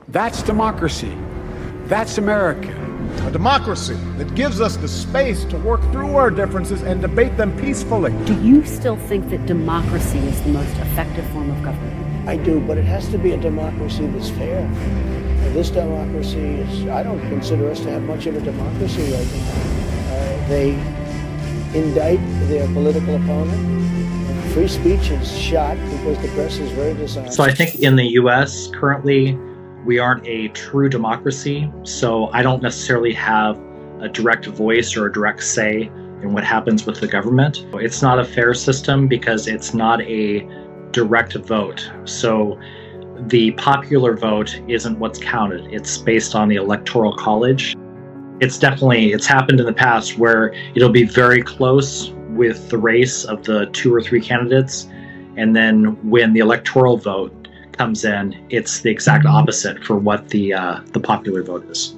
That's democracy. That's America. A democracy that gives us the space to work through our differences and debate them peacefully. Do you still think that democracy is the most effective form of government? I do, but it has to be a democracy that's fair. This democracy is, I don't consider us to have much of a democracy right now. They indict their political opponent. Free speech is shot because the press is very dishonest. So I think in the US currently, we aren't a true democracy, so I don't necessarily have a direct voice or a direct say in what happens with the government. It's not a fair system because it's not a direct vote. So the popular vote isn't what's counted. It's based on the Electoral College. It's happened in the past where it'll be very close with the race of the 2 or 3 candidates, and then when the electoral vote comes in, it's the exact opposite for what the popular vote is.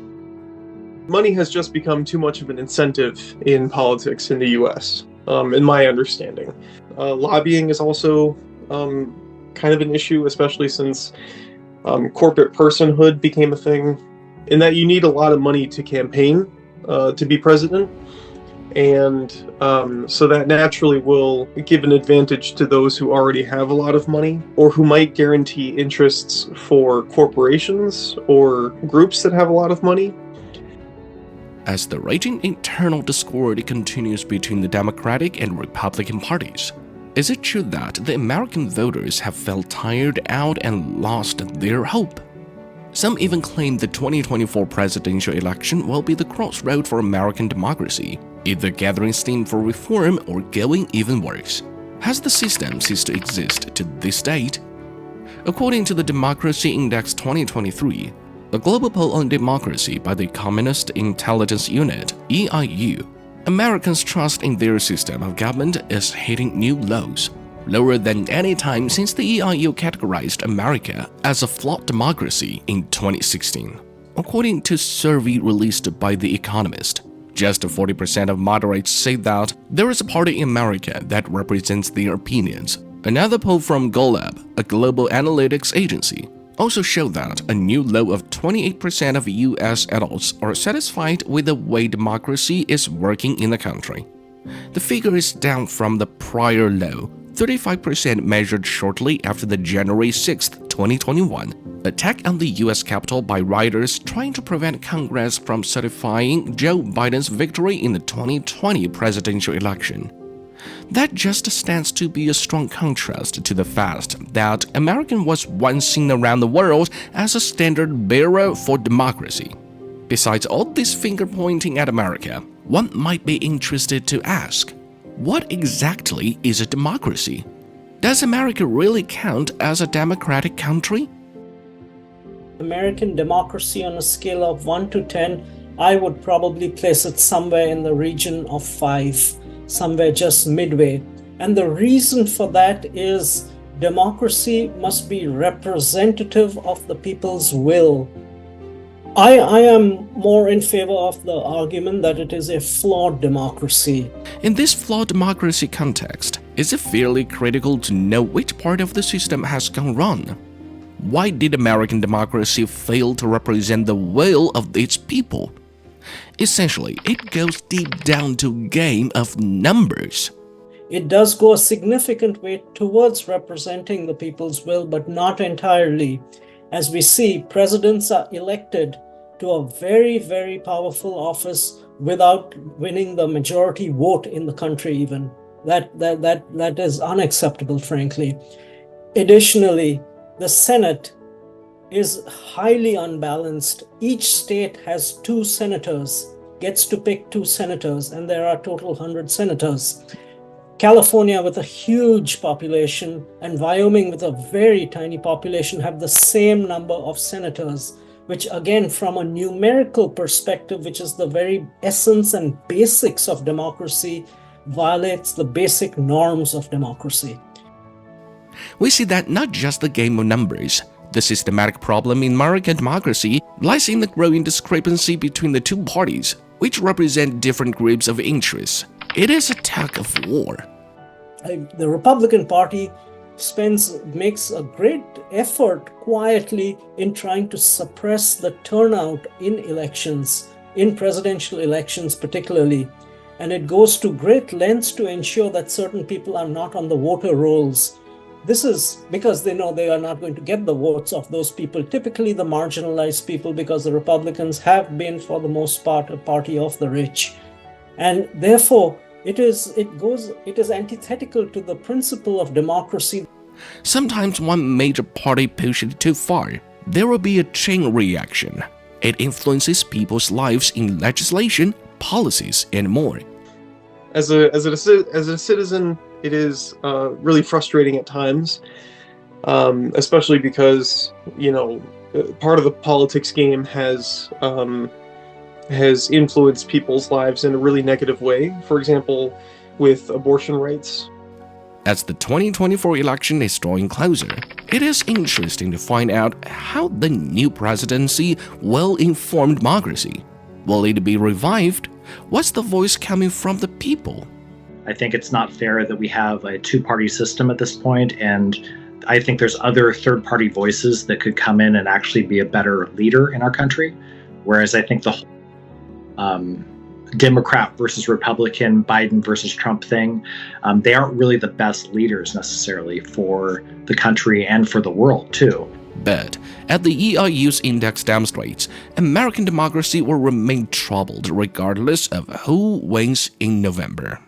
Money has just become too much of an incentive in politics in the U.S., in my understanding. Lobbying is also kind of an issue, especially since corporate personhood became a thing, in that you need a lot of money to campaign to be president. And so that naturally will give an advantage to those who already have a lot of money, or who might guarantee interests for corporations or groups that have a lot of money. As the raging internal discord continues between the Democratic and Republican parties, is it true that the American voters have felt tired out and lost their hope? Some even claim the 2024 presidential election will be the crossroad for American democracy, either gathering steam for reform or going even worse. Has the system ceased to exist to this date? According to the Democracy Index 2023, a global poll on democracy by the Communist Intelligence Unit, EIU, Americans' trust in their system of government is hitting new lows, lower than any time since the EIU categorized America as a flawed democracy in 2016. According to a survey released by The Economist, just 40% of moderates say that there is a party in America that represents their opinions. Another poll from Golab, a global analytics agency, also showed that a new low of 28% of U.S. adults are satisfied with the way democracy is working in the country. The figure is down from the prior low, 35% measured shortly after the January 6, 2021, attack on the U.S. Capitol by rioters trying to prevent Congress from certifying Joe Biden's victory in the 2020 presidential election. That just stands to be a strong contrast to the fact that America was once seen around the world as a standard bearer for democracy. Besides all this finger-pointing at America, one might be interested to ask, what exactly is a democracy? Does America really count as a democratic country? American democracy on a scale of 1 to 10, I would probably place it somewhere in the region of 5, somewhere just midway. And the reason for that is democracy must be representative of the people's will. I am more in favor of the argument that it is a flawed democracy. In this flawed democracy context, is it fairly critical to know which part of the system has gone wrong? Why did American democracy fail to represent the will of its people? Essentially, it goes deep down to a game of numbers. It does go a significant way towards representing the people's will, but not entirely. As we see, presidents are elected to a very, very powerful office without winning the majority vote in the country even. That is unacceptable, frankly. Additionally, the Senate is highly unbalanced. Each state has 2 senators, gets to pick 2 senators, and there are total 100 senators. California, with a huge population, and Wyoming, with a very tiny population, have the same number of senators, which again, from a numerical perspective, which is the very essence and basics of democracy, violates the basic norms of democracy. We see that not just the game of numbers. The systematic problem in American democracy lies in the growing discrepancy between the 2 parties, which represent different groups of interests. It is a tug of war. The Republican Party makes a great effort quietly in trying to suppress the turnout in elections, in presidential elections particularly. And it goes to great lengths to ensure that certain people are not on the voter rolls. This is because they know they are not going to get the votes of those people, typically the marginalized people, because the Republicans have been, for the most part, a party of the rich. And therefore, it is antithetical to the principle of democracy. Sometimes one major party pushes it too far. There will be a chain reaction. It influences people's lives in legislation, policies, and more. As a citizen, it is really frustrating at times, especially because, you know, part of the politics game has influenced people's lives in a really negative way. For example, with abortion rights. As the 2024 election is drawing closer, it is interesting to find out how the new presidency will inform democracy. Will it be revived? What's the voice coming from the people? I think it's not fair that we have a two-party system at this point, and I think there's other third-party voices that could come in and actually be a better leader in our country. Whereas I think the whole Democrat versus Republican, Biden versus Trump thing, they aren't really the best leaders necessarily for the country and for the world too. But, as the EIU's index demonstrates, American democracy will remain troubled regardless of who wins in November.